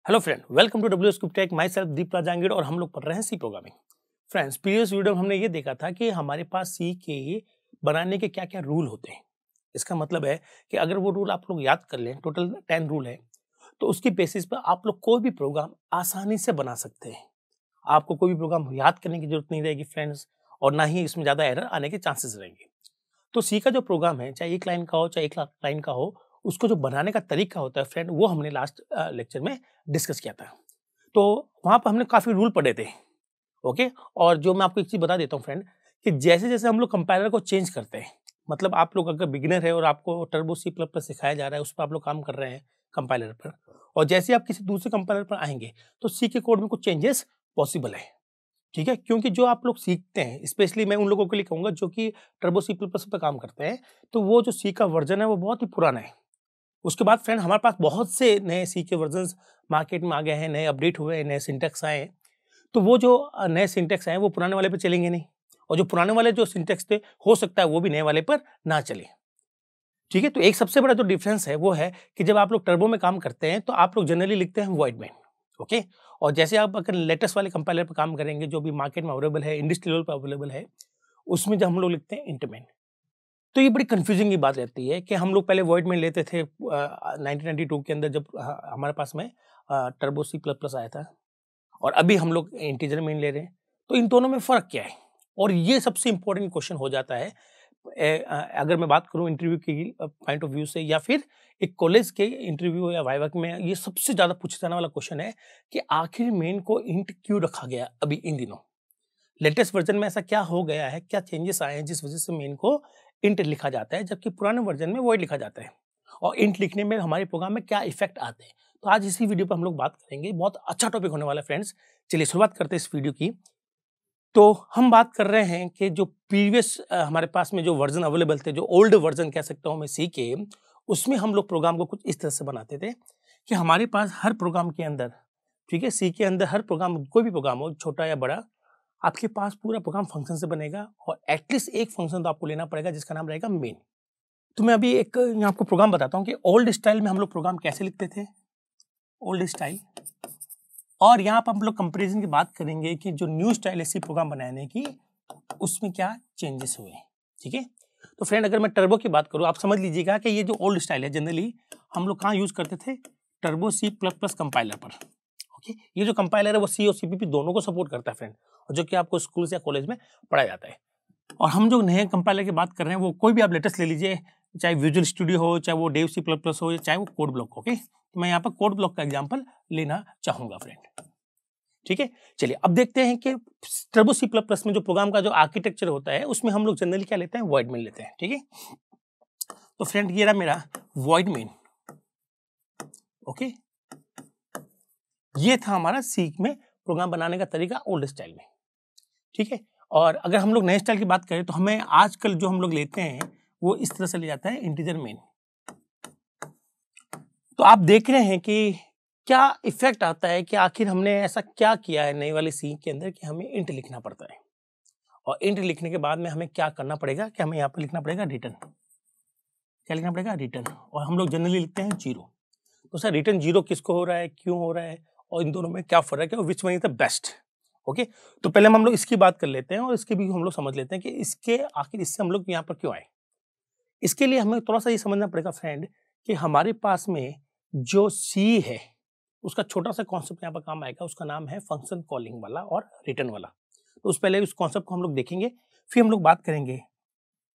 Hello friend, welcome to W scoop tech. Myself Deep Jangir और हम लोग पढ़ रहे हैं C programming. Friends, previous video में हमने ये देखा था कि हमारे पास सी के बनाने के क्या क्या रूल होते हैं। इसका मतलब है कि अगर वो रूल आप लोग याद कर लें, टोटल 10 रूल है, तो उसकी बेसिस पर आप लोग कोई भी प्रोग्राम आसानी से बना सकते हैं। आपको कोई भी प्रोग्राम याद करने की जरूरत नहीं रहेगी फ्रेंड्स, और ना ही इसमें ज़्यादा एरर आने के चांसेस रहेंगे। तो सी का जो प्रोग्राम है, चाहे एक लाइन का हो चाहे 1 लाख लाइन का हो, उसको जो बनाने का तरीका होता है फ्रेंड, वो हमने लास्ट लेक्चर में डिस्कस किया था। तो वहाँ पर हमने काफ़ी रूल पढ़े थे। ओके, और जो मैं आपको एक चीज़ बता देता हूँ फ्रेंड, कि जैसे-जैसे हम लोग कंपाइलर को चेंज करते हैं, मतलब आप लोग अगर बिगिनर है और आपको टर्बो सी प्लस प्लस सिखाया जा रहा है, उस पर आप लोग काम कर रहे हैं कंपाइलर पर, और जैसे ही आप किसी दूसरे कंपाइलर पर आएँगे, तो सी के कोड में कुछ चेंजेस पॉसिबल है। ठीक है? क्योंकि जो आप लोग सीखते हैं, स्पेशली मैं उन लोगों के लिए कहूँगा जो कि टर्बो सी प्लस प्लस पे काम करते हैं, तो वो जो सी का वर्ज़न है, वो बहुत ही पुराना है। उसके बाद फ्रेंड हमारे पास बहुत से नए सी के वर्ज़न्स मार्केट में आ गए हैं, नए अपडेट हुए हैं, नए सिंटैक्स आए हैं। तो वो जो नए सिंटैक्स आए हैं, वो पुराने वाले पे चलेंगे नहीं, और जो पुराने वाले जो सिंटैक्स थे, हो सकता है वो भी नए वाले पर ना चले। ठीक है? तो एक सबसे बड़ा जो डिफरेंस है, वो है कि जब आप लोग टर्बो में काम करते हैं, तो आप लोग जनरली लिखते हैं वॉइड मेन। ओके? और जैसे आप अगर लेटेस्ट वाले कंपाइलर पे काम करेंगे, जो भी मार्केट में अवेलेबल है, इंडस्ट्री लेवल पे अवेलेबल है, उसमें जब हम लोग लिखते हैं इंट मेन। तो ये बड़ी कन्फ्यूजिंग की बात रहती है कि हम लोग पहले वॉइड मेन लेते थे 1992 के अंदर, जब हमारे पास में टर्बो सी प्लस प्लस आया था, और अभी हम लोग इंटीजर मेन ले रहे हैं। तो इन दोनों में फ़र्क क्या है? और ये सबसे इम्पोर्टेंट क्वेश्चन हो जाता है। अगर मैं बात करूँ इंटरव्यू की पॉइंट ऑफ व्यू से, या फिर एक कॉलेज के इंटरव्यू या वाइवा में, ये सबसे ज़्यादा पूछा जाने वाला क्वेश्चन है कि आखिर मेन को इंट क्यों रखा गया अभी इन दिनों? लेटेस्ट वर्जन में ऐसा क्या हो गया है, क्या चेंजेस आए हैं जिस वजह से मेन को इंट लिखा जाता है, जबकि पुराने वर्जन में वॉइड लिखा जाता है? और इंट लिखने में हमारे प्रोग्राम में क्या इफेक्ट आते हैं? तो आज इसी वीडियो पर हम लोग बात करेंगे। बहुत अच्छा टॉपिक होने वाला है फ्रेंड्स। चलिए शुरुआत करते हैं इस वीडियो की। तो हम बात कर रहे हैं कि जो प्रीवियस हमारे पास में जो वर्जन अवेलेबल थे, जो ओल्ड वर्जन कह सकता हूँ मैं सी के, उसमें हम लोग प्रोग्राम को कुछ इस तरह से बनाते थे कि हमारे पास हर प्रोग्राम के अंदर, ठीक है, सी के अंदर हर प्रोग्राम, कोई भी प्रोग्राम हो छोटा या बड़ा, आपके पास पूरा प्रोग्राम फंक्शन से बनेगा, और एटलीस्ट एक फंक्शन तो आपको लेना पड़ेगा जिसका नाम रहेगा मेन। तो मैं अभी एक यहाँ आपको प्रोग्राम बताता हूँ कि ओल्ड स्टाइल में हम लोग प्रोग्राम कैसे लिखते थे, ओल्ड स्टाइल, और यहाँ पर हम लोग कंपैरिजन की बात करेंगे कि जो न्यू स्टाइल है सी प्रोग्राम बनाने की, उसमें क्या चेंजेस हुए। ठीक है? तो फ्रेंड, अगर मैं टर्बो की बात करूँ, आप समझ लीजिएगा कि ये जो ओल्ड स्टाइल है, जनरली हम लोग कहाँ यूज करते थे? Turbo C plus plus compiler पर। ओके, ये जो कंपाइलर है वो सी और सीपीपी दोनों को सपोर्ट करता है फ्रेंड, और जो कि आपको स्कूल या कॉलेज में पढ़ाया जाता है। और हम जो नए कंपाइलर की बात कर रहे हैं, वो कोई भी आप लेटेस्ट ले लीजिए, चाहे विजुअल स्टूडियो हो, चाहे वो डेव सी प्लस प्लस हो, चाहे वो कोड ब्लॉक हो। ओके, तो मैं यहाँ पर कोड ब्लॉक का एग्जाम्पल लेना चाहूंगा फ्रेंड। ठीक है, चलिए अब देखते हैं कि टर्बो सी प्लस प्लस में जो प्रोग्राम का जो आर्किटेक्चर होता है, उसमें हम लोग जनरली क्या लेते हैं? वॉइड मेन लेते हैं। ठीक है, तो फ्रेंड ये रहा मेरा वॉइड मेन। ओके, ये था हमारा सी में प्रोग्राम बनाने का तरीका ओल्ड स्टाइल में। ठीक है, और अगर हम लोग नए स्टाइल की बात करें, तो हमें आजकल जो हम लोग लेते हैं, वो इस तरह से ले जाता है, इंटीजर मेन। तो आप देख रहे हैं कि क्या इफेक्ट आता है, कि आखिर हमने ऐसा क्या किया है नई वाली सी के अंदर कि हमें इंट लिखना पड़ता है, और इंट लिखने के बाद में हमें क्या करना पड़ेगा कि हमें यहाँ पर लिखना पड़ेगा रिटर्न। क्या लिखना पड़ेगा? रिटर्न। और हम लोग जनरली लिखते हैं जीरो। तो सर, रिटर्न जीरो किसको हो रहा है, क्यों हो रहा है, और इन दोनों में क्या फर्क है, और which one is the best? Okay, तो पहले हम लोग इसकी बात कर लेते हैं, और इसके भी हम लोग समझ लेते हैं कि इसके आखिर इससे हम लोग यहाँ पर क्यों आए। इसके लिए हमें थोड़ा सा ये समझना पड़ेगा फ्रेंड, कि हमारे पास में जो सी है, उसका छोटा सा कॉन्सेप्ट यहाँ पर काम आएगा। उसका नाम है फंक्शन कॉलिंग वाला और रिटर्न वाला। तो उस पहले उस कॉन्सेप्ट को हम लोग देखेंगे, फिर हम लोग बात करेंगे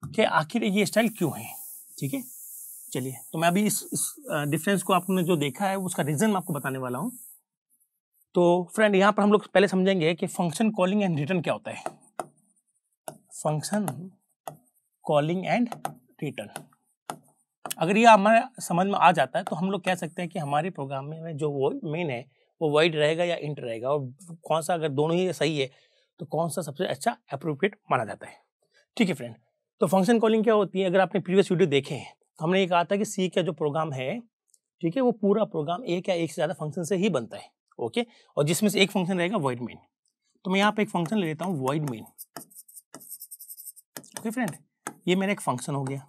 कि आखिर ये स्टाइल क्यों है। ठीक है, चलिए, तो मैं अभी इस डिफरेंस को आपने जो देखा है, उसका रीजन मैं आपको बताने वाला हूँ। तो फ्रेंड, यहाँ पर हम लोग पहले समझेंगे कि फंक्शन कॉलिंग एंड रिटर्न क्या होता है। फंक्शन कॉलिंग एंड रिटर्न, अगर ये हमारे समझ में आ जाता है, तो हम लोग कह सकते हैं कि हमारे प्रोग्राम में जो वो मेन है, वो वॉइड रहेगा या इंट रहेगा, और कौन सा, अगर दोनों ही सही है, तो कौन सा सबसे अच्छा अप्रोप्रिएट माना जाता है। ठीक है फ्रेंड, तो फंक्शन कॉलिंग क्या होती है? अगर आपने प्रीवियस वीडियो देखे हैं, तो हमने ये कहा था कि सी का जो प्रोग्राम है, ठीक है, वो पूरा प्रोग्राम एक या एक से ज्यादा फंक्शन से ही बनता है। ओके, और जिसमें से एक फंक्शन रहेगा वॉइड मेन। तो मैं यहाँ पे एक फंक्शन ले लेता हूँ, वॉइड मेन। ओके फ्रेंड, ये मेरा एक फंक्शन हो गया।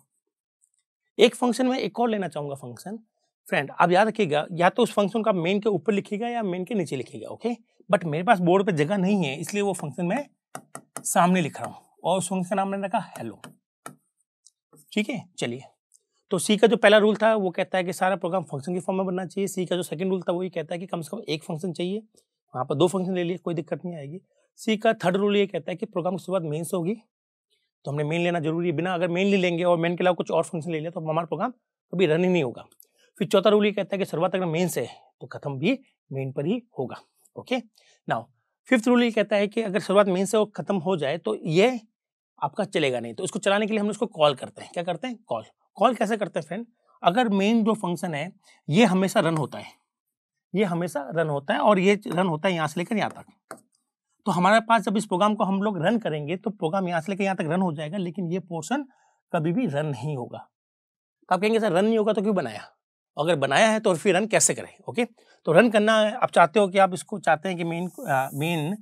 एक फंक्शन में एक और लेना चाहूंगा फंक्शन, फ्रेंड आप याद रखिएगा, या तो उस फंक्शन का मेन के ऊपर लिखिएगा या मेन के नीचे लिखिएगा, ओके। बट मेरे पास बोर्ड पे जगह नहीं है, इसलिए वो फंक्शन मैं सामने लिख रहा हूँ और उस फंक्शन का नाम मैंने रखा हेलो, ठीक है। चलिए, तो सी का जो पहला रूल था वो कहता है कि सारा प्रोग्राम फंक्शन की फॉर्म में बनना चाहिए। सी का जो सेकंड रूल था वो ये कहता है कि कम से कम एक फंक्शन चाहिए, वहाँ पर 2 फंक्शन ले लिए, कोई दिक्कत नहीं आएगी। सी का थर्ड रूल ये कहता है कि प्रोग्राम की शुरुआत मेन से होगी, तो हमने मेन लेना जरूरी है। बिना अगर मेन ले लेंगे और मेन के अलावा कुछ और फंक्शन ले लिया तो हमारा प्रोग्राम कभी रन ही नहीं होगा। फिर चौथा रूल ये कहता है कि शुरुआत अगर मेन से है तो खत्म भी मेन पर ही होगा, ओके। नाउ फिफ्थ रूल ये कहता है कि अगर शुरुआत मेन से खत्म हो जाए तो ये आपका चलेगा नहीं, तो इसको चलाने के लिए हम उसको कॉल करते हैं। क्या करते हैं? कॉल। कॉल कैसे करते हैं फ्रेंड? अगर मेन जो फंक्शन है ये हमेशा रन होता है, ये हमेशा रन होता है और ये रन होता है यहाँ से लेकर यहाँ तक। तो हमारे पास जब इस प्रोग्राम को हम लोग रन करेंगे तो प्रोग्राम यहाँ से लेकर यहाँ तक रन हो जाएगा, लेकिन ये पोर्शन कभी भी रन नहीं होगा। तो आप कहेंगे सर रन नहीं होगा तो क्यों बनाया? अगर बनाया है तो फिर रन कैसे करें? ओके, तो रन करना है, आप चाहते हो कि आप इसको चाहते हैं कि मेन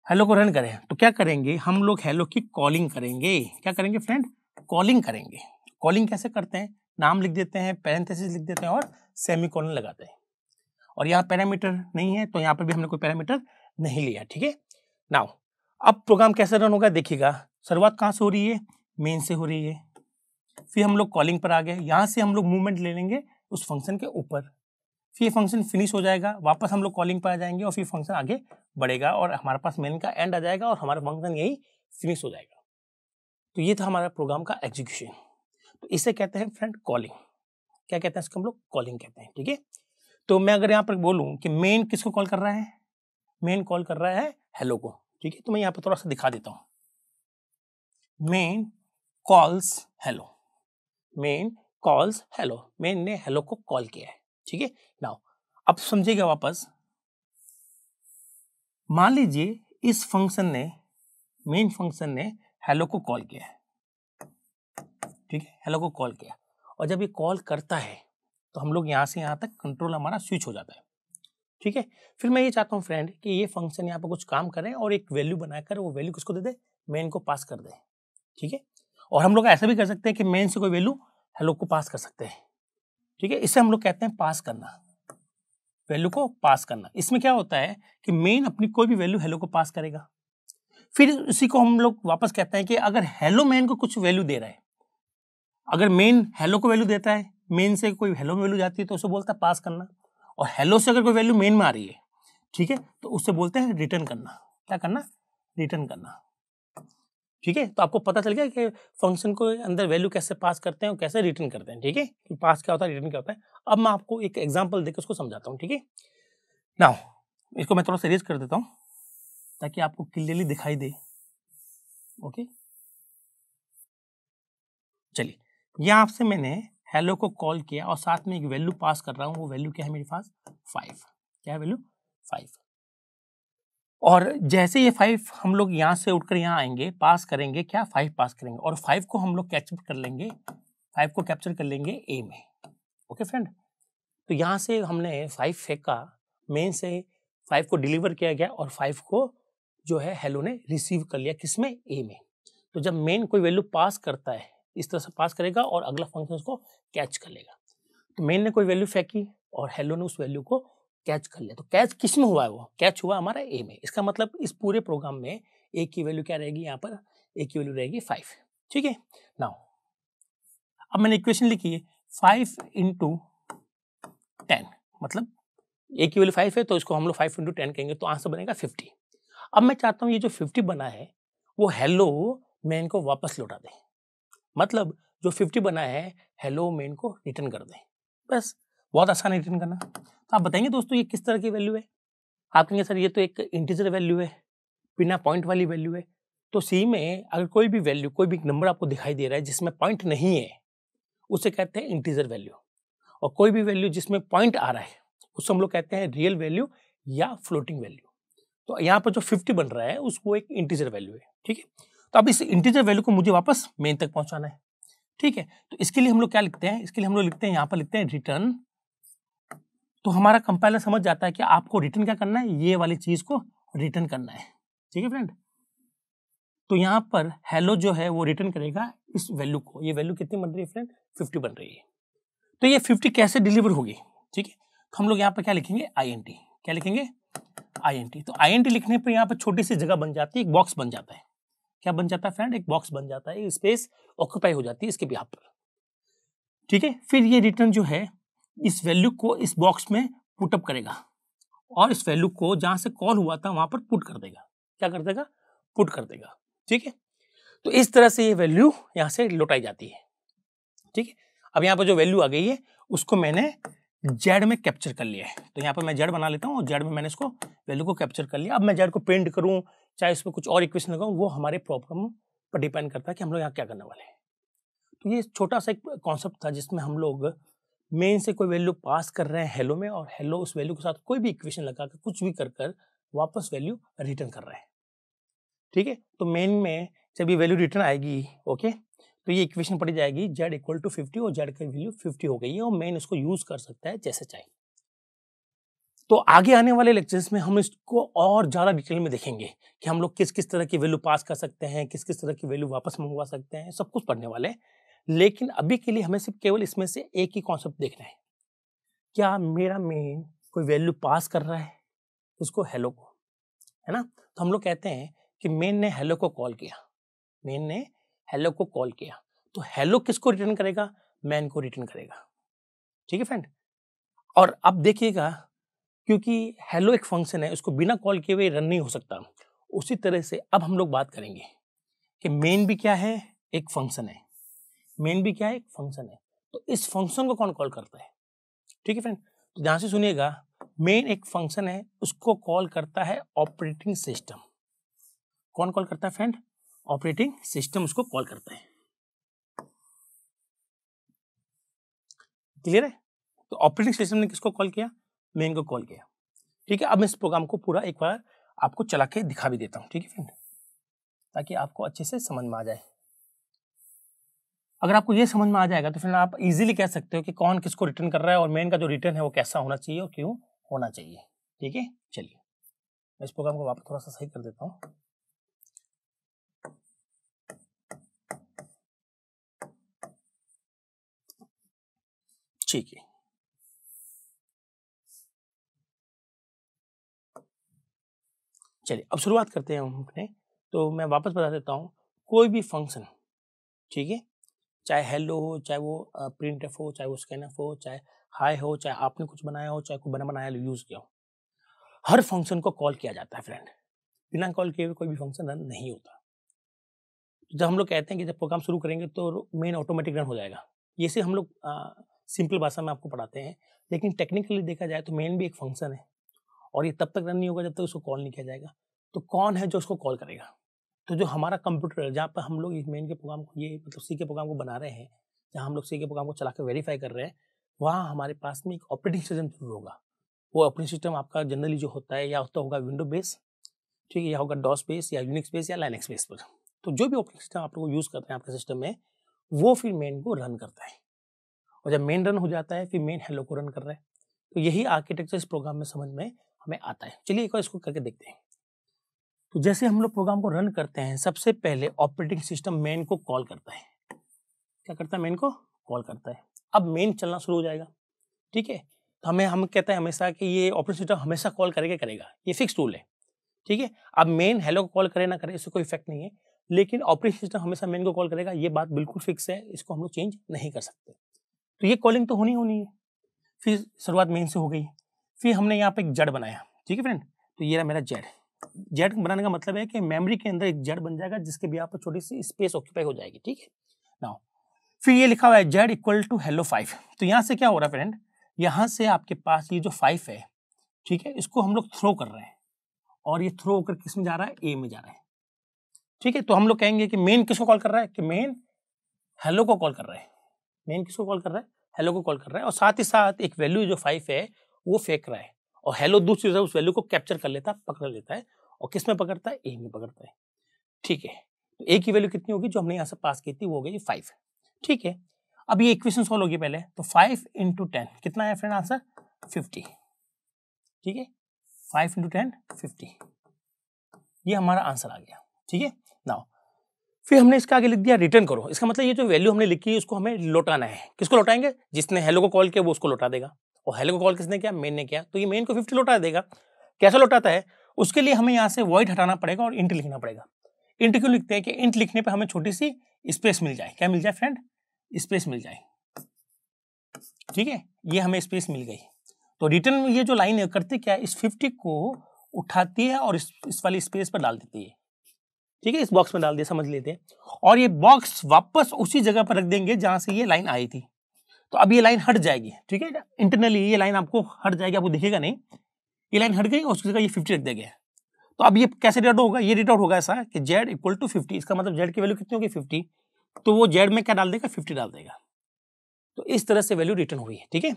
हेलो को रन करें, तो क्या करेंगे हम लोग? हेलो की कॉलिंग करेंगे। क्या करेंगे फ्रेंड? कॉलिंग करेंगे। कॉलिंग कैसे करते हैं? नाम लिख देते हैं, पैरेंथेसिस लिख देते हैं और सेमीकोलन लगाते हैं। और यहाँ पैरामीटर नहीं है तो यहाँ पर भी हमने कोई पैरामीटर नहीं लिया, ठीक है। नाउ अब प्रोग्राम कैसे रन होगा देखिएगा। शुरुआत कहाँ से हो रही है? मेन से हो रही है। फिर हम लोग कॉलिंग पर आ गए, यहाँ से हम लोग मूवमेंट ले लेंगे उस फंक्शन के ऊपर। फिर फंक्शन फिनिश हो जाएगा, वापस हम लोग कॉलिंग पर आ जाएंगे और फिर फंक्शन आगे बढ़ेगा और हमारे पास मेन का एंड आ जाएगा और हमारा फंक्शन यही फिनिश हो जाएगा। तो ये था हमारा प्रोग्राम का एग्जीक्यूशन। तो इसे कहते हैं फ्रेंड कॉलिंग। क्या कहते हैं इसको? हम लोग कॉलिंग कहते हैं, ठीक है। तो मैं अगर यहाँ पर बोलूँ कि मेन किसको कॉल कर रहा है? मेन कॉल कर रहा है हेलो को, ठीक है। तो मैं यहाँ पर थोड़ा सा दिखा देता हूँ। Main calls hello, main calls hello, main ने हेलो को कॉल किया है, ठीक है। नाउ अब समझिएगा वापस, मान लीजिए इस फंक्शन ने, मेन फंक्शन ने हेलो को कॉल किया है, ठीक है, हेलो को कॉल किया। और जब ये कॉल करता है तो हम लोग यहाँ से यहाँ तक कंट्रोल हमारा स्विच हो जाता है, ठीक है। फिर मैं ये चाहता हूँ फ्रेंड कि ये फंक्शन यहाँ पर कुछ काम करे और एक वैल्यू बनाकर वो वैल्यू किसको दे दे? मेन को पास कर दे, ठीक है। और हम लोग ऐसा भी कर सकते हैं कि मेन से कोई वैल्यू हेलो को पास कर सकते हैं, ठीक है। इसे हम लोग कहते हैं पास करना, वैल्यू को पास करना। इसमें क्या होता है कि मेन अपनी कोई भी वैल्यू हेलो को पास करेगा, फिर इसी को हम लोग वापस कहते हैं कि अगर हेलो मेन को कुछ वैल्यू दे रहा है, अगर मेन हेलो को वैल्यू देता है, मेन से कोई हेलो में वैल्यू जाती है तो उसे बोलता है पास करना। और हेलो से अगर कोई वैल्यू मेन में आ रही है, ठीक है, तो उससे बोलते हैं रिटर्न करना। क्या करना? रिटर्न करना, ठीक है। तो आपको पता चल गया कि फंक्शन को अंदर वैल्यू कैसे पास करते हैं और कैसे रिटर्न करते हैं, ठीक है, कि पास क्या होता है, रिटर्न क्या होता है। अब मैं आपको एक एग्जांपल देकर उसको समझाता हूँ, ठीक है। नाउ इसको मैं थोड़ा सा रेज कर देता हूँ ताकि आपको क्लियरली दिखाई दे, ओके। चलिए, यहाँ आपसे मैंने हेलो को कॉल किया और साथ में एक वैल्यू पास कर रहा हूँ। वो वैल्यू क्या है मेरे पास? 5। क्या है वैल्यू? 5। और जैसे ये 5 हम लोग यहाँ से उठकर यहाँ आएंगे, पास करेंगे क्या? 5 पास करेंगे और 5 को हम लोग कैप्चर कर लेंगे, 5 को कैप्चर कर लेंगे ए में, ओके फ्रेंड। तो यहाँ से हमने 5 फेंका, मेन से 5 को डिलीवर किया गया और 5 को जो है हेलो ने रिसीव कर लिया, किसमें? ए में। तो जब मेन कोई वैल्यू पास करता है इस तरह से पास करेगा और अगला फंक्शन उसको कैच कर लेगा। तो मेन ने कोई वैल्यू फेंकी और हेलो ने उस वैल्यू को कैच कर लिया। तो कैच किस में हुआ है? वो कैच हुआ हमारा ए में। इसका मतलब इस पूरे प्रोग्राम में ए की वैल्यू क्या रहेगी? यहाँ पर ए की वैल्यू रहेगी 5, ठीक है। नाउ अब मैंने इक्वेशन लिखी है 5 इंटू 10, मतलब ए की वैल्यू 5 है तो इसको हम लोग 5 इंटू 10 कहेंगे तो आंसर बनेगा 50। अब मैं चाहता हूँ ये जो 50 बना है वो हेलो मेन को वापस लौटा दे, मतलब जो 50 बना है हेलो मेन को रिटर्न कर दे। बस, बहुत आसान है रिटर्न करना। तो आप बताएंगे दोस्तों ये किस तरह की वैल्यू है? आप कहेंगे सर ये तो एक इंटीजर वैल्यू है, बिना पॉइंट वाली वैल्यू है। तो सी में अगर कोई भी वैल्यू, कोई भी नंबर आपको दिखाई दे रहा है जिसमें पॉइंट नहीं है, उसे कहते हैं इंटीजर वैल्यू। और कोई भी वैल्यू जिसमें पॉइंट आ रहा है उसको हम लोग कहते हैं रियल वैल्यू या फ्लोटिंग वैल्यू। तो यहाँ पर जो 50 बन रहा है उसको एक इंटीजर वैल्यू है, ठीक है। तो अब इस इंटीजर वैल्यू को मुझे वापस मेन तक पहुंचाना है, ठीक है। तो इसके लिए हम लोग क्या लिखते हैं? इसके लिए हम लोग लिखते हैं, यहाँ पर लिखते हैं रिटर्न। तो हमारा कंपाइलर समझ जाता है कि आपको रिटर्न क्या करना है, ये वाली चीज को रिटर्न करना है, ठीक है फ्रेंड। तो यहाँ पर हेलो जो है वो रिटर्न करेगा इस वैल्यू को। ये वैल्यू कितनी बन रही है फ्रेंड? 50 बन रही है। तो ये 50 कैसे डिलीवर होगी, ठीक है। तो हम लोग यहाँ पर क्या लिखेंगे, INT, क्या लिखेंगे, INT। तो INT लिखने पर यहाँ पर छोटी सी जगह बन जाती है, एक बॉक्स बन जाता है। क्या बन जाता है फ्रेंड, एक बॉक्स बन जाता है, स्पेस ऑक्यूपाई हो जाती है इसके बिहाफ पर, ठीक है। फिर ये रिटर्न जो है इस वैल्यू को इस बॉक्स में पुटअप करेगा और इस वैल्यू को जहां से कॉल हुआ था वहां पर पुट कर देगा। क्या कर देगा, पुट कर देगा, ठीक है। तो इस तरह से ये वैल्यू यहां से लौटाई जाती है, ठीक है। अब यहाँ पर जो वैल्यू आ गई है उसको मैंने जेड में कैप्चर कर लिया है। तो यहाँ पर मैं जेड बना लेता हूँ और जेड में मैंने इसको वैल्यू को कैप्चर कर लिया। अब मैं जेड को प्रिंट करूँ चाहे इसमें कुछ और इक्वेशन लगाऊं, वो हमारे प्रॉब्लम पर डिपेंड करता है कि हम लोग यहाँ क्या करने वाले हैं। तो ये छोटा सा एक कॉन्सेप्ट था जिसमें हम लोग मेन से कोई वैल्यू पास कर रहे हैं हेलो में, और हेलो उस वैल्यू के साथ कोई भी इक्वेशन लगा कर कुछ भी कर वापस वैल्यू रिटर्न कर रहे हैं, ठीक है। तो मेन में जब ये वैल्यू रिटर्न आएगी, ओके, तो ये इक्वेशन पड़ी जाएगी z इक्वल टू 50 और z की वैल्यू 50 हो गई है और मेन इसको यूज कर सकता है जैसे चाहे। तो आगे आने वाले लेक्चर्स में हम इसको और ज्यादा डिटेल में देखेंगे कि हम लोग किस किस तरह की वैल्यू पास कर सकते हैं, किस किस तरह की वैल्यू वापस मंगवा सकते हैं, सब कुछ पढ़ने वाले हैं। लेकिन अभी के लिए हमें सिर्फ केवल इसमें से एक ही कॉन्सेप्ट देखना है, क्या मेरा मेन कोई वैल्यू पास कर रहा है उसको हेलो को, है ना। तो हम लोग कहते हैं कि मेन ने हेलो को कॉल किया, मेन ने हेलो को कॉल किया, तो हेलो किसको रिटर्न करेगा, मैन को रिटर्न करेगा, ठीक है फ्रेंड। और अब देखिएगा क्योंकि हेलो एक फंक्शन है, उसको बिना कॉल किए हुए रन नहीं हो सकता। उसी तरह से अब हम लोग बात करेंगे कि मेन भी क्या है, एक फंक्शन है, मेन भी क्या है, एक फंक्शन है। तो इस फंक्शन को कौन कॉल करता है, ठीक है फ्रेंड। तो ध्यान से सुनिएगा, मेन एक फंक्शन है, उसको कॉल करता है ऑपरेटिंग सिस्टम। कौन कॉल करता है फ्रेंड, ऑपरेटिंग सिस्टम उसको कॉल करता है, क्लियर है। तो ऑपरेटिंग सिस्टम ने किसको कॉल किया, मेन को कॉल किया, ठीक है। अब मैं इस प्रोग्राम को पूरा एक बार आपको चला के दिखा भी देता हूं, ठीक है फ्रेंड, ताकि आपको अच्छे से समझ में आ जाए। अगर आपको ये समझ में आ जाएगा तो फिर आप इजीली कह सकते हो कि कौन किसको रिटर्न कर रहा है और मेन का जो रिटर्न है वो कैसा होना चाहिए और क्यों होना चाहिए, ठीक है। चलिए मैं इस प्रोग्राम को वापस थोड़ा सा सही कर देता हूँ। ठीक है, चलिए अब शुरुआत करते हैं हम अपने। तो मैं वापस बता देता हूँ, कोई भी फंक्शन, ठीक है, चाहे हेलो हो, चाहे वो प्रिंट एफ हो, चाहे वो स्कैनफ हो, चाहे हाई हो, चाहे आपने कुछ बनाया हो, चाहे कोई बना बनाया यूज किया हो, हर फंक्शन को कॉल किया जाता है फ्रेंड। बिना कॉल किए हुए कोई भी फंक्शन रन नहीं होता। जब हम लोग कहते हैं कि जब प्रोग्राम शुरू करेंगे तो मेन ऑटोमेटिक रन हो जाएगा, ये से हम लोग सिंपल भाषा में आपको पढ़ाते हैं। लेकिन टेक्निकली देखा जाए तो मेन भी एक फंक्शन है और ये तब तक रन नहीं होगा जब तक उसको कॉल नहीं किया जाएगा। तो कौन है जो उसको कॉल करेगा, तो जो हमारा कंप्यूटर है जहाँ पर हम लोग इस मेन के प्रोग्राम को, ये मतलब सी के प्रोग्राम को बना रहे हैं, जहाँ हम लोग सी के प्रोग्राम को चला कर वेरीफाई कर रहे हैं, वहाँ हमारे पास में एक ऑपरेटिंग सिस्टम जरूर होगा। वो ऑपरेटिंग सिस्टम आपका जनरली जो होता है या तो होगा विंडो बेस, ठीक है, या होगा डॉस बेस या यूनिक्स बेस या लाइनक्स बेस पर। तो जो भी ऑपरेटिंग सिस्टम आप लोग यूज करते हैं आपके सिस्टम में, वो फिर मेन को रन करता है। और जब मेन रन हो जाता है फिर मेन हेलो को रन कर रहा है। तो यही आर्किटेक्चर इस प्रोग्राम में समझ में हमें आता है। चलिए एक बार इसको करके देखते हैं। तो जैसे हम लोग प्रोग्राम को रन करते हैं, सबसे पहले ऑपरेटिंग सिस्टम मेन को कॉल करता है। क्या करता है, मेन को कॉल करता है। अब मेन चलना शुरू हो जाएगा, ठीक है। तो हम कहते हैं हमेशा कि ये ऑपरेटिंग सिस्टम हमेशा कॉल करेगा, ये फिक्स रूल है, ठीक है। अब मेन हेलो को कॉल करे ना करे इससे कोई इफेक्ट नहीं है, लेकिन ऑपरेटिंग सिस्टम हमेशा मेन को कॉल करेगा, ये बात बिल्कुल फिक्स है, इसको हम लोग चेंज नहीं कर सकते। तो ये कॉलिंग तो होनी है। फिर शुरुआत मेन से हो गई, फिर हमने यहाँ पे एक जेड बनाया, ठीक है फ्रेंड। तो ये रहा मेरा जेड बनाने का मतलब है कि मेमोरी के अंदर एक जेड बन जाएगा जिसके भी यहाँ पर छोटी सी स्पेस ऑक्यूपाई हो जाएगी, ठीक है। नाउ फिर ये लिखा हुआ है जेड इक्वल टू हेलो 5। तो यहाँ से क्या हो रहा है फ्रेंड, यहाँ से आपके पास ये जो 5 है, ठीक है, इसको हम लोग थ्रो कर रहे हैं और ये थ्रो होकर किस में जा रहा है, ए में जा रहा है, ठीक है। तो हम लोग कहेंगे कि मेन किसको कॉल कर रहा है, कि मेन हेलो को कॉल कर रहा है। मेन किसको कॉल कर रहा है, हेलो को कॉल कर रहा है। और साथ ही साथ एक वैल्यू जो 5 है वो फेंक रहा है और हेलो दूसरी तरफ उस वैल्यू को कैप्चर कर लेता है, पकड़ लेता है और किस में पकड़ता है, ए में पकड़ता है, ठीक है। तो ए की वैल्यू कितनी होगी जो हमने यहाँ से पास की थी, वो हो गई 5, ठीक है। अब ये इक्वेशन सॉल्व होगी पहले, तो 5 × 10 कितना है फ्रेंड आंसर, 50, ठीक है। 5 × 10 50, ये हमारा आंसर आ गया, ठीक है। नाउ फिर हमने इसका आगे लिख दिया रिटर्न करो। इसका मतलब ये जो वैल्यू हमने लिखी है उसको हमें लौटाना है। किसको लौटाएंगे? जिसने हेलो को कॉल किया वो उसको लौटा देगा, और हेलो को कॉल किसने किया? मेन ने किया, तो ये मेन को 50 लौटा देगा। कैसे लौटाता है? उसके लिए हमें यहाँ से वॉइड हटाना पड़ेगा और इंट लिखना पड़ेगा। इंट क्यों लिखते हैं? कि इंट लिखने पर हमें छोटी सी स्पेस मिल जाए। क्या मिल जाए फ्रेंड? स्पेस मिल जाए। ठीक है, ये हमें स्पेस मिल गई। तो रिटर्न ये जो लाइन है करती क्या है? इस 50 को उठाती है और इस वाली स्पेस पर डाल देती है। ठीक है, इस बॉक्स में डाल दिया, समझ लेते हैं। और ये बॉक्स वापस उसी जगह पर रख देंगे जहां से ये लाइन आई थी। तो अब ये लाइन हट जाएगी। ठीक है, इंटरनली ये लाइन आपको हट जाएगी, आपको दिखेगा नहीं। ये लाइन हट गई और उसकी जगह ये 50 रख दिया गया। तो अब ये कैसे रिड आउट होगा? ये रिड आउट होगा ऐसा कि z इक्वल टू 50। इसका मतलब z की वैल्यू कितनी होगी? 50। तो वो z में क्या डाल देगा? 50 डाल देगा। तो इस तरह से वैल्यू रिटर्न हुई है। ठीक है,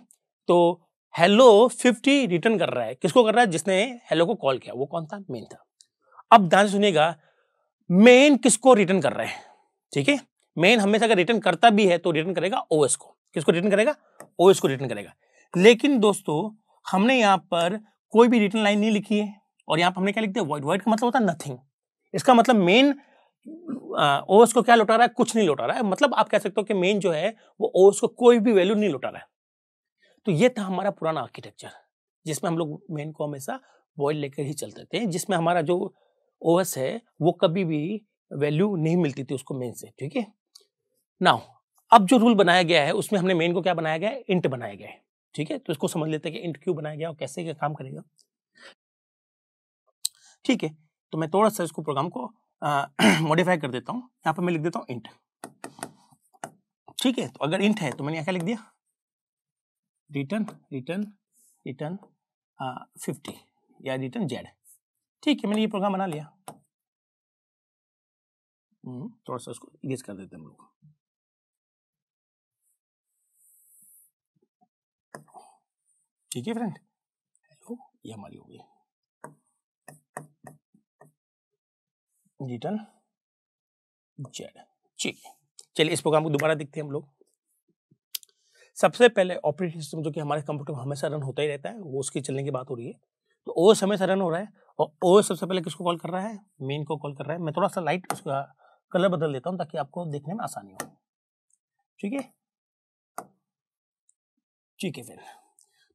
तो हेलो 50 रिटर्न कर रहा है। किसको कर रहा है? जिसने हेलो को कॉल किया। वो कौन था? मेन था। अब ध्यान से सुनिएगा, मेन किसको रिटर्न कर रहा है? ठीक है, मेन हमेशा अगर रिटर्न करता भी है तो रिटर्न करेगा ओएस को। किसको रिटर्न करेगा? ओएस को रिटर्न करेगा। लेकिन दोस्तों हमने यहाँ पर कोई भी रिटर्न लाइन नहीं लिखी है, और यहाँ पर हमने क्या लिख दिया? वॉइड। वॉइड का मतलब होता है नथिंग। इसका मतलब मेन ओएस को क्या लौटा रहा है? कुछ नहीं लौटा रहा है। मतलब आप कह सकते हो कि मेन जो है वो ओएस को कोई भी वैल्यू नहीं लौटा रहा है। तो ये था हमारा पुराना आर्किटेक्चर, जिसमें हम लोग मेन को हमेशा वॉइड लेकर ही चलते थे, जिसमें हमारा जो ओएस है वो कभी भी वैल्यू नहीं मिलती थी उसको मेन से। ठीक है, नाउ अब जो रूल बनाया गया है उसमें हमने मेन को क्या बनाया गया है? इंट बनाया गया है। ठीक है, तो इसको समझ लेते हैं कि इंट क्यों बनाया गया और कैसे क्या काम करेगा। ठीक है, तो मैं थोड़ा सा इसको प्रोग्राम को मॉडिफाई कर देता हूँ। यहाँ पर मैं लिख देता हूँ इंट। ठीक है, तो अगर इंट है तो मैंने यहाँ क्या लिख दिया? रिटर्न रिटर्न रिटर्न 50 या रिटर्न z। ठीक है, मैंने ये प्रोग्राम बना लिया। थोड़ा सा इसको इरेज कर देते हैं हम लोग। ठीक है फ्रेंड, हेलो, ये हमारी हो गई रिटर्न z। ठीक है, चलिए इस प्रोग्राम को दोबारा देखते हैं हम लोग। सबसे पहले ऑपरेटिंग सिस्टम जो कि हमारे कंप्यूटर में हमेशा रन होता ही रहता है, वो उसकी चलने की बात हो रही है। तो ओएस हमेशा रन हो रहा है, और ओएस सबसे पहले किसको कॉल कर रहा है? मेन को कॉल कर रहा है। मैं थोड़ा सा लाइट उसका कलर बदल देता हूँ ताकि आपको देखने में आसानी हो। ठीक है, ठीक है फिर।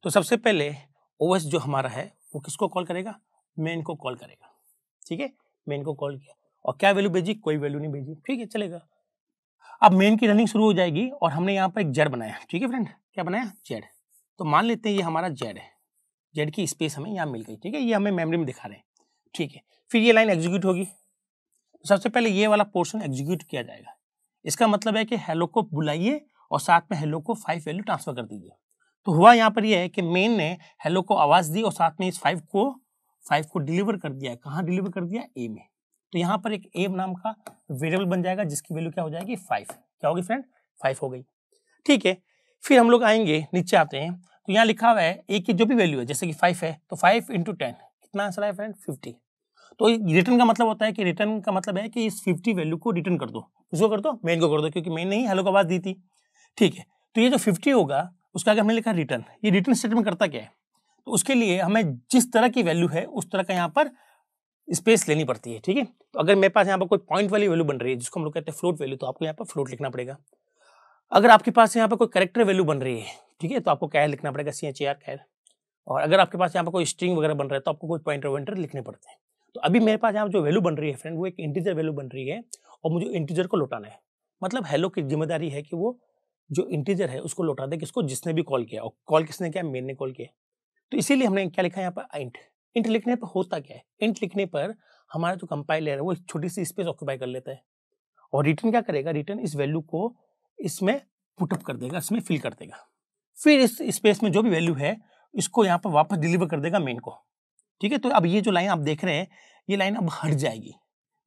तो सबसे पहले ओएस जो हमारा है वो किसको कॉल करेगा? मेन को कॉल करेगा। ठीक है, मेन को कॉल किया और क्या वैल्यू भेजी? कोई वैल्यू नहीं भेजी। ठीक है, चलेगा। अब मेन की रनिंग शुरू हो जाएगी और हमने यहाँ पर एक जेड बनाया। ठीक है फ्रेंड, क्या बनाया? जेड। तो मान लेते हैं ये हमारा जेड है। जेड की स्पेस हमें यहाँ मिल गई। ठीक है, ये हमें मेमोरी में दिखा रहे हैं। ठीक है, फिर ये लाइन एग्जीक्यूट होगी। तो सबसे पहले ये वाला पोर्शन एग्जीक्यूट किया जाएगा। इसका मतलब है कि हेलो को बुलाइए और साथ में हेलो को 5 वैल्यू ट्रांसफर कर दीजिए। तो हुआ यहाँ पर ये है कि मेन ने हेलो को आवाज दी और साथ में इस 5 को डिलीवर कर दिया है। कहाँ डिलीवर कर दिया? ए में। तो यहाँ पर एक ए नाम का वेरिएबल बन जाएगा जिसकी वैल्यू क्या हो जाएगी? 5। क्या होगी फ्रेंड? 5 हो गई। ठीक है, फिर हम लोग आएंगे, नीचे आते हैं, तो यहाँ लिखा हुआ है ए की जो भी वैल्यू है, जैसे कि 5 है तो 5 × 10 कितना आंसर है फ्रेंड? 50। तो रिटर्न का मतलब होता है कि रिटर्न का मतलब है कि इस 50 वैल्यू को रिटर्न कर दो। किसको कर दो? मेन को कर दो, क्योंकि मेन ने ही हेलो को आवाज दी थी। ठीक है, तो ये जो 50 होगा उसका आगे हमने लिखा रिटर्न। ये रिटर्न स्टेटमेंट करता क्या है? तो उसके लिए हमें जिस तरह की वैल्यू है उस तरह का यहाँ पर स्पेस लेनी पड़ती है। ठीक है, तो अगर मेरे पास यहाँ पर कोई पॉइंट वाली वैल्यू बन रही है जिसको हम लोग कहते हैं फ्लोट वैल्यू, तो आपको यहाँ पर फ्लोट लिखना पड़ेगा। अगर आपके पास यहाँ पर कोई कैरेक्टर वैल्यू बन रही है, ठीक है, तो आपको क्या लिखना पड़ेगा? CHAR कैर। और अगर आपके पास यहाँ पर कोई स्ट्रिंग वगैरह बन रहा है तो आपको कोई पॉइंटर वॉइंटर लिखने पड़ते हैं। तो अभी मेरे पास यहाँ जो वैल्यू बन रही है फ्रेंड, वो एक इंटीजर वैल्यू बन रही है और मुझे इंटीजर को लौटाना है। मतलब हेलो की जिम्मेदारी है कि वो जो इंटीजर है उसको लौटा दे किसको? जिसने भी कॉल किया। और कॉल किसने किया? मेन ने कॉल किया। तो इसीलिए हमने क्या लिखा है यहाँ पर? इंट। इंट लिखने पर होता क्या है? इंट लिखने पर हमारा जो कंपाइलर है वो एक छोटी सी स्पेस ऑक्यूपाई कर लेता है और रिटर्न क्या करेगा? रिटर्न इस वैल्यू को इसमें पुटअप कर देगा, इसमें फिल कर देगा। फिर इस स्पेस में जो भी वैल्यू है इसको यहाँ पर वापस डिलीवर कर देगा मेन को। ठीक है, तो अब ये जो लाइन आप देख रहे हैं ये लाइन अब हट जाएगी।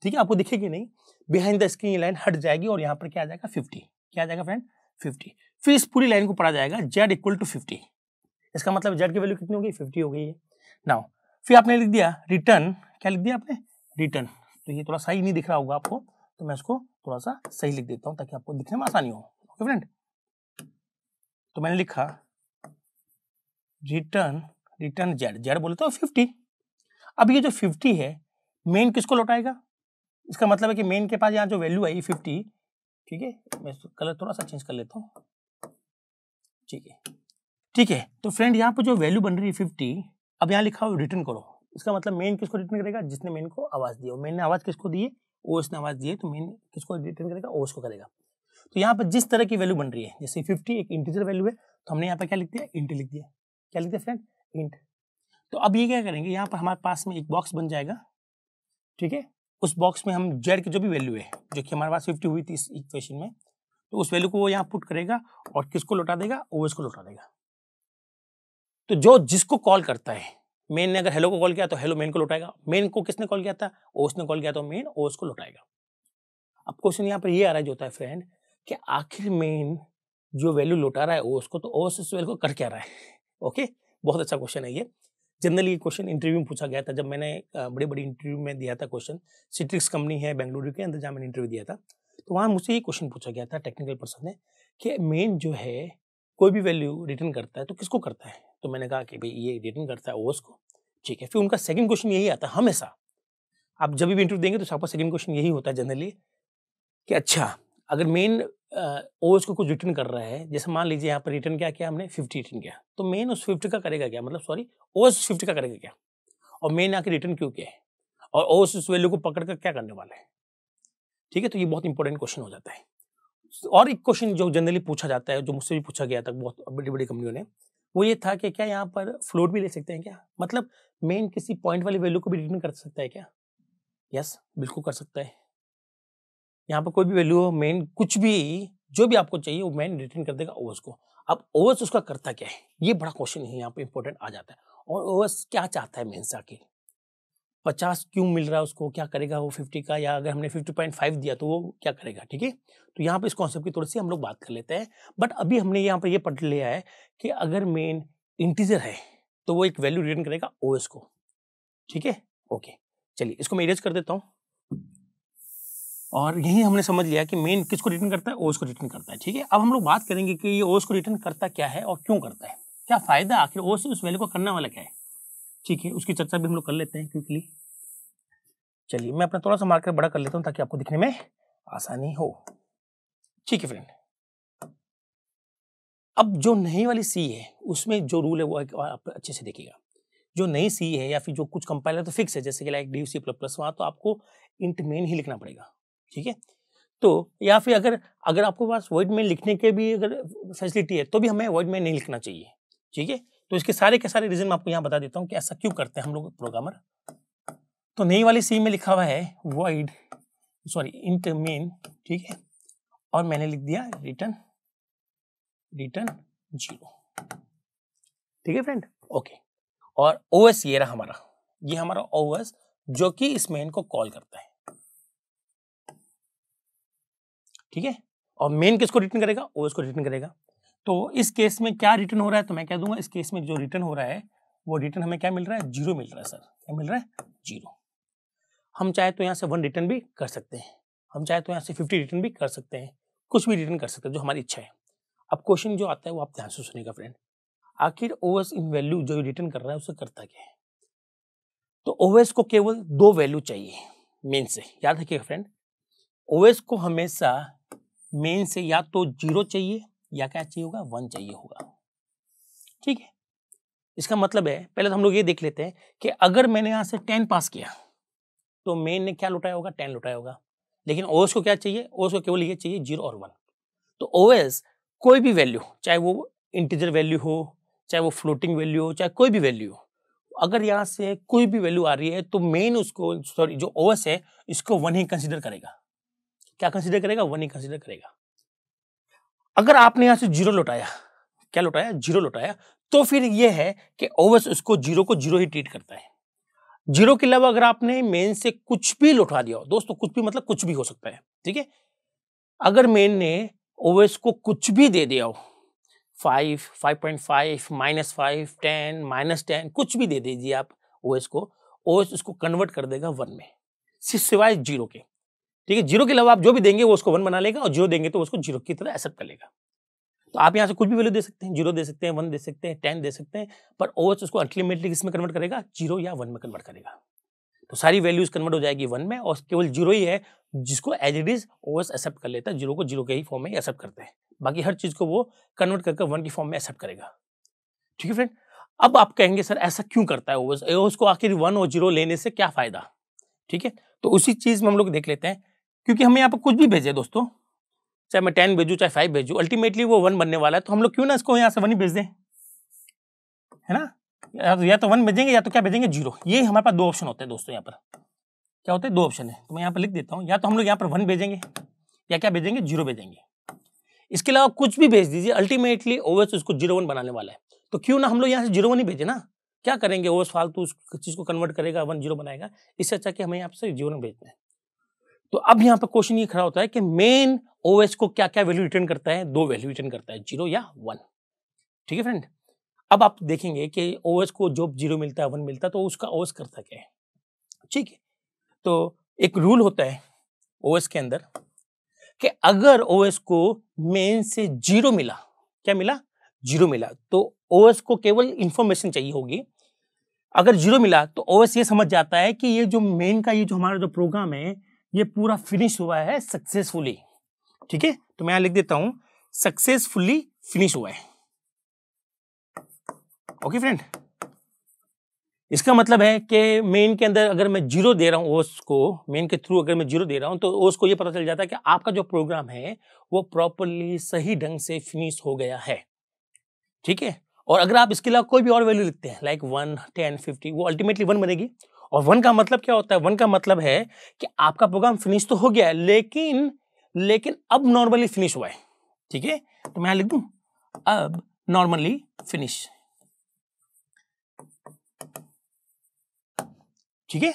ठीक है, आपको दिखेगी नहीं, बिहाइंड द स्क्रीन ये लाइन हट जाएगी और यहाँ पर क्या आ जाएगा? 50। क्या आ जाएगा फ्रेंड? 50। फिर इस पूरी लाइन को पढ़ा जाएगा z इक्वल टू 50। इसका मतलब z की वैल्यू कितनी हो गई? 50 हो गई है। नाउ फिर आपने लिख दिया रिटर्न। क्या लिख दिया आपने? रिटर्न। तो ये थोड़ा सही नहीं दिख रहा होगा आपको, तो मैं इसको थोड़ा सा सही लिख देता हूँ ताकि आपको दिखने में आसानी हो। ओके फ्रेंड, तो मैंने लिखा रिटर्न z। z बोले तो 50। अब ये जो 50 है मेन किसको लौटाएगा? इसका मतलब है कि मेन के पास यहाँ जो वैल्यू आई 50, ठीक है, मैं कलर थोड़ा सा चेंज कर लेता हूँ, ठीक है, ठीक है। तो फ्रेंड यहाँ पर जो वैल्यू बन रही है 50, अब यहाँ लिखा हो रिटर्न करो, इसका मतलब मेन किसको रिटर्न करेगा, जिसने मेन को आवाज दी हो। मेन ने आवाज किसको दी है, ओएस ने आवाज दी है, तो मेन किसको रिटर्न करेगा, ओएस को करेगा। तो यहाँ पर जिस तरह की वैल्यू बन रही है, जैसे 50 एक इंटीजर वैल्यू है, तो हमने यहाँ पर क्या लिख दिया, इंट लिख दिया। क्या लिख दिया फ्रेंड, इंट। तो अब ये क्या करेंगे, यहाँ पर हमारे पास में एक बॉक्स बन जाएगा, ठीक है। उस बॉक्स में हम जेड की जो भी वैल्यू है, जो कि हमारे पास 50 हुई थी इस इक्वेशन में, तो उस वैल्यू को वो यहाँ पुट करेगा और किसको लौटा देगा, ओएस को लौटा देगा। तो जो जिसको कॉल करता है, मेन ने अगर हेलो को कॉल किया तो हेलो मेन को लौटाएगा, मेन को किसने कॉल किया था, ओएस ने कॉल किया तो मेन ओएस को लौटाएगा। अब क्वेश्चन यहाँ पर ये आ रहा है जो होता है फ्रेंड, कि आखिर मेन जो वैल्यू लौटा रहा है ओएस को, तो ओएस उस वैल्यू को कर क्या रहा है। ओके, बहुत अच्छा क्वेश्चन है ये। जनरली ये क्वेश्चन इंटरव्यू में पूछा गया था, जब मैंने बड़ी बड़ी इंटरव्यू में दिया था क्वेश्चन, सिट्रिक्स कंपनी है बेंगलुरु के अंदर, जहाँ मैंने इंटरव्यू दिया था, तो वहाँ मुझसे ये क्वेश्चन पूछा गया था टेक्निकल पर्सन ने, कि मेन जो है कोई भी वैल्यू रिटर्न करता है तो किसको करता है। तो मैंने कहा कि भाई ये रिटर्न करता है ओएस को, ठीक है। फिर उनका सेकंड क्वेश्चन यही आता है हमेशा, आप जब भी इंटरव्यू देंगे तो आपका सेकंड क्वेश्चन यही होता है जनरली, कि अच्छा अगर मेन ओएस को कुछ रिटर्न कर रहा है, जैसे मान लीजिए यहाँ पर रिटर्न क्या किया हमने, 50 रिटर्न किया, तो मेन उस 50 का करेगा क्या, मतलब सॉरी ओएस 50 का करेगा क्या, और मेन आके रिटर्न क्यों किया है, और ओएस उस वैल्यू को पकड़ कर क्या करने वाला है, ठीक है। तो ये बहुत इंपॉर्टेंट क्वेश्चन हो जाता है। और एक क्वेश्चन जो जनरली पूछा जाता है, जो मुझसे भी पूछा गया था बहुत बड़ी बड़ी कंपनियों ने, वो ये था कि क्या यहाँ पर फ्लोट भी ले सकते हैं क्या, मतलब मेन किसी पॉइंट वाली वैल्यू को भी रिटर्न कर सकता है क्या। यस, बिल्कुल कर सकता है। यहाँ पर कोई भी वैल्यू हो, मेन कुछ भी जो भी आपको चाहिए वो मेन रिटर्न कर देगा ओएस को। अब ओएस उसका करता क्या है, ये बड़ा क्वेश्चन है यहाँ पे इंपॉर्टेंट आ जाता है। और ओएस क्या चाहता है मेन से, आखिर 50 क्यों मिल रहा है उसको, क्या करेगा वो 50 का, या अगर हमने 50.5 दिया तो वो क्या करेगा, ठीक है। तो यहाँ पे इस कॉन्सेप्ट की थोड़ी सी हम लोग बात कर लेते हैं। बट अभी हमने यहाँ पर ये पढ़ लिया है कि अगर मेन इंटीजर है तो वो एक वैल्यू रिटर्न करेगा ओएस को, ठीक है। ओके, चलिए इसको मैं इरेज कर देता हूँ। और यही हमने समझ लिया कि मेन किसको रिटर्न करता है, ओएस को रिटर्न करता है, ठीक है। अब हम लोग बात करेंगे कि ये ओएस को रिटर्न करता क्या है और क्यों करता है, क्या फायदा आखिर ओएस उस वैल्यू को करने वाला क्या है, ठीक है। उसकी चर्चा भी हम लोग कर लेते हैं क्विकली। चलिए मैं अपना थोड़ा सा मार्कर बड़ा कर लेता हूँ ताकि आपको दिखने में आसानी हो, ठीक है फ्रेंड। अब जो नई वाली सी है उसमें जो रूल है वो आप अच्छे से देखिएगा। जो नई सी है या फिर जो कुछ कंपाइलर तो फिक्स है, जैसे कि लाइक DVC++, वहाँ तो आपको इंट मेन ही लिखना पड़ेगा, ठीक है। तो या फिर अगर आपको पास वॉइड मेन लिखने के भी अगर फैसिलिटी है तो भी हमें वॉइड मेन नहीं लिखना चाहिए, ठीक है। तो इसके सारे के सारे रीजन मैं आपको यहाँ बता देता हूँ कि ऐसा क्यों करते हैं हम लोग प्रोग्रामर। तो नई वाली सी में लिखा हुआ है वॉइड इंट मेन, ठीक है, और मैंने लिख दिया रिटर्न 0, ठीक है फ्रेंड। ओके, और ओएस ये रहा हमारा, ये हमारा ओएस जो कि इस मेन को कॉल करता है, ठीक है। और मेन किसको रिटर्न करेगा, ओएस को रिटर्न करेगा। तो इस केस में क्या रिटर्न हो रहा है, तो मैं कह दूंगा इस केस में जो रिटर्न हो रहा है वो रिटर्न हमें क्या मिल रहा है, 0 मिल रहा है सर। क्या मिल रहा है, 0। हम चाहे तो यहाँ से 1 रिटर्न भी कर सकते हैं, हम चाहे तो यहाँ से 50 रिटर्न भी कर सकते हैं, कुछ भी रिटर्न कर सकते हैं जो हमारी इच्छा है। अब क्वेश्चन जो आता है वो आप ध्यान से सुनिएगा फ्रेंड, आखिर ओएस इन वैल्यू जो रिटर्न कर रहा है उसे करता क्या है। तो ओएस को केवल 2 वैल्यू चाहिए मेन से, याद रखिएगा फ्रेंड। ओएस को हमेशा मेन से या तो 0 चाहिए या क्या चाहिए होगा, 1 चाहिए होगा, ठीक है। इसका मतलब है पहले तो हम लोग ये देख लेते हैं कि अगर मैंने यहां से 10 पास किया तो मेन ने क्या लुटाया होगा, 10 लुटाया होगा। लेकिन ओएस को क्या चाहिए, ओएस को केवल ये चाहिए 0 और 1। तो ओएस कोई भी वैल्यू, चाहे वो इंटीजर वैल्यू हो, चाहे वो फ्लोटिंग वैल्यू हो, चाहे कोई भी वैल्यू हो, अगर यहाँ से कोई भी वैल्यू आ रही है तो मेन उसको जो ओएस है इसको 1 ही कंसीडर करेगा। क्या कंसीडर करेगा, 1 ही कंसीडर करेगा। अगर आपने यहां से 0 लौटाया, क्या लौटाया, 0 लौटाया, तो फिर यह है कि ओएस उसको 0 को 0 ही ट्रीट करता है। 0 के अलावा अगर आपने मेन से कुछ भी लौटा दिया हो, दोस्तों कुछ भी मतलब कुछ भी हो सकता है, ठीक है। अगर मेन ने ओएस को कुछ भी दे दिया हो, 5, 5.5, -5, 10, -10, कुछ भी दे दीजिए आप ओएस को, ओएस उसको कन्वर्ट कर देगा 1 में, सिवाय 0 के, ठीक है। 0 के अलावा आप जो भी देंगे वो उसको 1 बना लेगा, और 0 देंगे तो उसको 0 की तरह एक्सेप्ट कर लेगा। तो आप यहाँ से कुछ भी वैल्यू दे सकते हैं, 0 दे सकते हैं, 1 दे सकते हैं, 10 दे सकते हैं, पर ओएस उसको अल्टीमेटली किसमें कन्वर्ट करेगा, 0 या 1 में कन्वर्ट करेगा। तो सारी वैल्यूज कन्वर्ट हो जाएगी 1 में, और केवल 0 ही है जिसको as it is OS accept कर लेता है, 0 को 0 के ही फॉर्म में एक्सेप्ट करते हैं, बाकी हर चीज को वो कन्वर्ट करके 1 की फॉर्म में एक्सेप्ट करेगा। ठीक है फ्रेंड, अब आप कहेंगे सर ऐसा क्यों करता है ओएस, ओएस को आखिर 1 और 0 लेने से क्या फायदा। ठीक है, तो उसी चीज में हम लोग देख लेते हैं, क्योंकि हमें यहाँ पर कुछ भी भेजे दोस्तों, चाहे मैं 10 भेजू चाहे 5 भेजू, अल्टीमेटली वो 1 बनने वाला है, तो हम लोग क्यों ना इसको यहाँ से 1 ही भेज दें, है ना। या तो 1 भेजेंगे या तो क्या भेजेंगे 0। ये हमारे पास 2 ऑप्शन होते हैं दोस्तों, यहाँ पर क्या होते हैं 2 ऑप्शन है, तो मैं यहाँ पर लिख देता हूँ, या तो हम लोग यहाँ पर 1 भेजेंगे या क्या भेजेंगे 0 भेजेंगे। इसके अलावा कुछ भी भेज दीजिए, अल्टीमेटली ओएस उसको 0 1 बनाने वाला है, तो क्यों ना हम लोग यहाँ से 0 1 ही भेजे ना, क्या करेंगे ओएस फालतू उस चीज को कन्वर्ट करेगा 1 0 बनाएगा, इससे अच्छा कि हमें यहाँ से 0 1 भेजते हैं। तो अब यहाँ पर क्वेश्चन ये खड़ा होता है कि मेन ओएस को क्या क्या वैल्यू रिटर्न करता है, 2 वैल्यू रिटर्न करता है, 0 या 1। ठीक है फ्रेंड, अब आप देखेंगे कि ओएस को जो 0 मिलता है 1 मिलता है, तो उसका ओएस करता क्या है। ठीक है, तो एक रूल होता है ओएस के अंदर कि अगर ओएस को मेन से 0 मिला, क्या मिला 0 मिला, तो ओएस को केवल इंफॉर्मेशन चाहिए होगी। अगर 0 मिला तो ओएस ये समझ जाता है कि ये जो मेन का ये जो हमारा जो प्रोग्राम है ये पूरा फिनिश हुआ है सक्सेसफुली। ठीक है, तो मैं यहां लिख देता हूं सक्सेसफुली फिनिश हुआ है। ओके फ्रेंड, इसका मतलब है कि मेन के अंदर अगर मैं 0 दे रहा हूं ओएस को, मेन के थ्रू अगर मैं 0 दे रहा हूं, तो ओएस को ये पता चल जाता है कि आपका जो प्रोग्राम है वो प्रॉपर्ली सही ढंग से फिनिश हो गया है। ठीक है, और अगर आप इसके अलावा कोई भी और वैल्यू लिखते हैं लाइक 1 10 50, वो अल्टीमेटली 1 बनेगी। और 1 का मतलब क्या होता है, 1 का मतलब है कि आपका प्रोग्राम फिनिश तो हो गया है, लेकिन अब नॉर्मली फिनिश हुआ है। ठीक है, तो मैं यहां लिख दूं अब नॉर्मली फिनिश। ठीक है,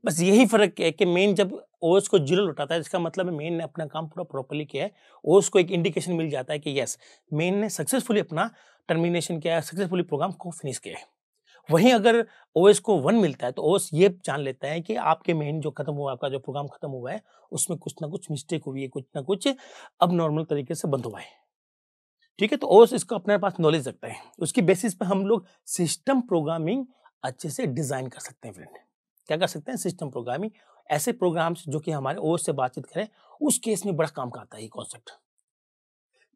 बस यही फर्क है कि मेन जब ओएस को 0 लौटाता है, इसका मतलब है मेन ने अपना काम पूरा प्रॉपर्ली किया है। ओएस को एक इंडिकेशन मिल जाता है कि यस मेन ने सक्सेसफुली अपना टर्मिनेशन किया है, सक्सेसफुली प्रोग्राम को फिनिश किया है। वहीं अगर ओएस को 1 मिलता है तो ओएस ये जान लेता है कि आपके मेन जो खत्म हुआ, आपका जो प्रोग्राम खत्म हुआ है उसमें कुछ ना कुछ मिस्टेक हुई है, कुछ ना कुछ अब नॉर्मल तरीके से बंद हुआ है। ठीक है, तो ओएस इसका अपने पास नॉलेज रखता है, उसकी बेसिस पे हम लोग सिस्टम प्रोग्रामिंग अच्छे से डिजाइन कर सकते हैं फ्रेंड। क्या कर सकते हैं, सिस्टम प्रोग्रामिंग, ऐसे प्रोग्राम्स जो कि हमारे ओएस से बातचीत करें, उस केस में बड़ा काम का आता है ये कॉन्सेप्ट।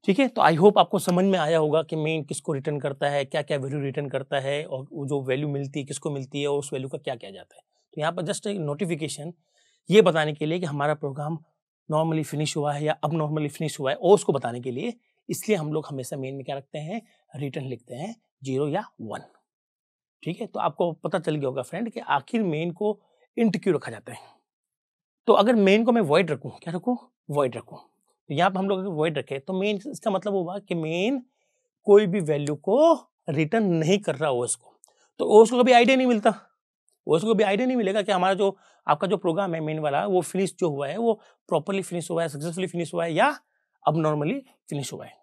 ठीक है, तो आई होप आपको समझ में आया होगा कि मेन किसको रिटर्न करता है, क्या क्या वैल्यू रिटर्न करता है, और वो जो वैल्यू मिलती है किसको मिलती है और उस वैल्यू का क्या किया जाता है। तो यहाँ पर जस्ट एक नोटिफिकेशन ये बताने के लिए कि हमारा प्रोग्राम नॉर्मली फिनिश हुआ है या अब नॉर्मली फिनिश हुआ है, और उसको बताने के लिए इसलिए हम लोग हमेशा मेन में क्या रखते हैं, रिटर्न लिखते हैं 0 या 1। ठीक है, तो आपको पता चल गया होगा फ्रेंड कि आखिर मेन को इंट क्यों रखा जाता है। तो अगर मेन को मैं वॉइड रखूं, क्या रखूं, वॉइड रखूं, तो यहाँ पर हम लोग अगर वॉइड रखें तो मेन इसका मतलब हुआ कि मेन कोई भी वैल्यू को रिटर्न नहीं कर रहा ओएस को, तो ओएस को कभी आइडिया नहीं मिलता, ओएस को कभी आइडिया नहीं मिलेगा कि हमारा जो आपका जो प्रोग्राम है मेन वाला वो फिनिश जो हुआ है वो प्रॉपर्ली फिनिश हुआ है, सक्सेसफुली फिनिश हुआ है या अब नॉर्मली फिनिश हुआ है।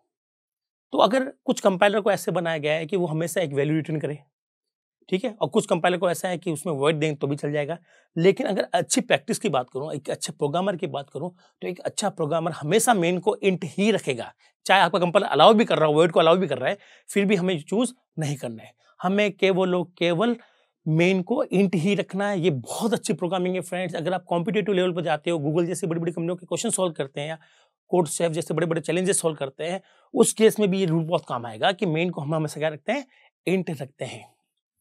तो अगर कुछ कंपाइलर को ऐसे बनाया गया है कि वो हमेशा एक वैल्यू रिटर्न करे, ठीक है, और कुछ कंपाइलर को ऐसा है कि उसमें वॉइड दें तो भी चल जाएगा, लेकिन अगर अच्छी प्रैक्टिस की बात करूं, एक अच्छे प्रोग्रामर की बात करूं, तो एक अच्छा प्रोग्रामर हमेशा मेन को इंट ही रखेगा। चाहे आपका कंपाइलर अलाउ भी कर रहा हो, वॉइड को अलाउ भी कर रहा है, फिर भी हमें चूज नहीं करना है, हमें केवल मेन को इंट ही रखना है। ये बहुत अच्छी प्रोग्रामिंग है फ्रेंड्स। अगर आप कॉम्पिटेटिव लेवल पर जाते हो, गूगल जैसी बड़ी बड़ी कंपनियों के क्वेश्चन सॉल्व करते हैं या कोड सेफ जैसे बड़े बड़े चैलेंजेस सॉल्व करते हैं, उस केस में भी ये रूल बहुत काम आएगा कि मेन को हम हमेशा क्या रखते हैं, इंट रखते हैं।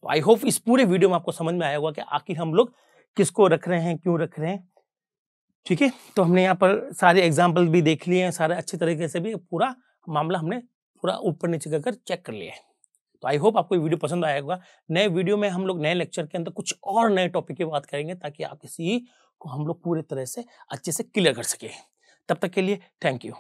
तो आई होप इस पूरे वीडियो में आपको समझ में आया होगा कि आखिर हम लोग किसको रख रहे हैं, क्यों रख रहे हैं। ठीक है, तो हमने यहाँ पर सारे एग्जाम्पल भी देख लिए हैं, सारे अच्छे तरीके से भी पूरा मामला हमने पूरा ऊपर नीचे कर चेक कर लिया है। तो आई होप आपको ये वीडियो पसंद आया होगा। नए वीडियो में हम लोग नए लेक्चर के अंदर कुछ और नए टॉपिक की बात करेंगे ताकि आप इसी को हम लोग पूरे तरह से अच्छे से क्लियर कर सके। तब तक के लिए थैंक यू।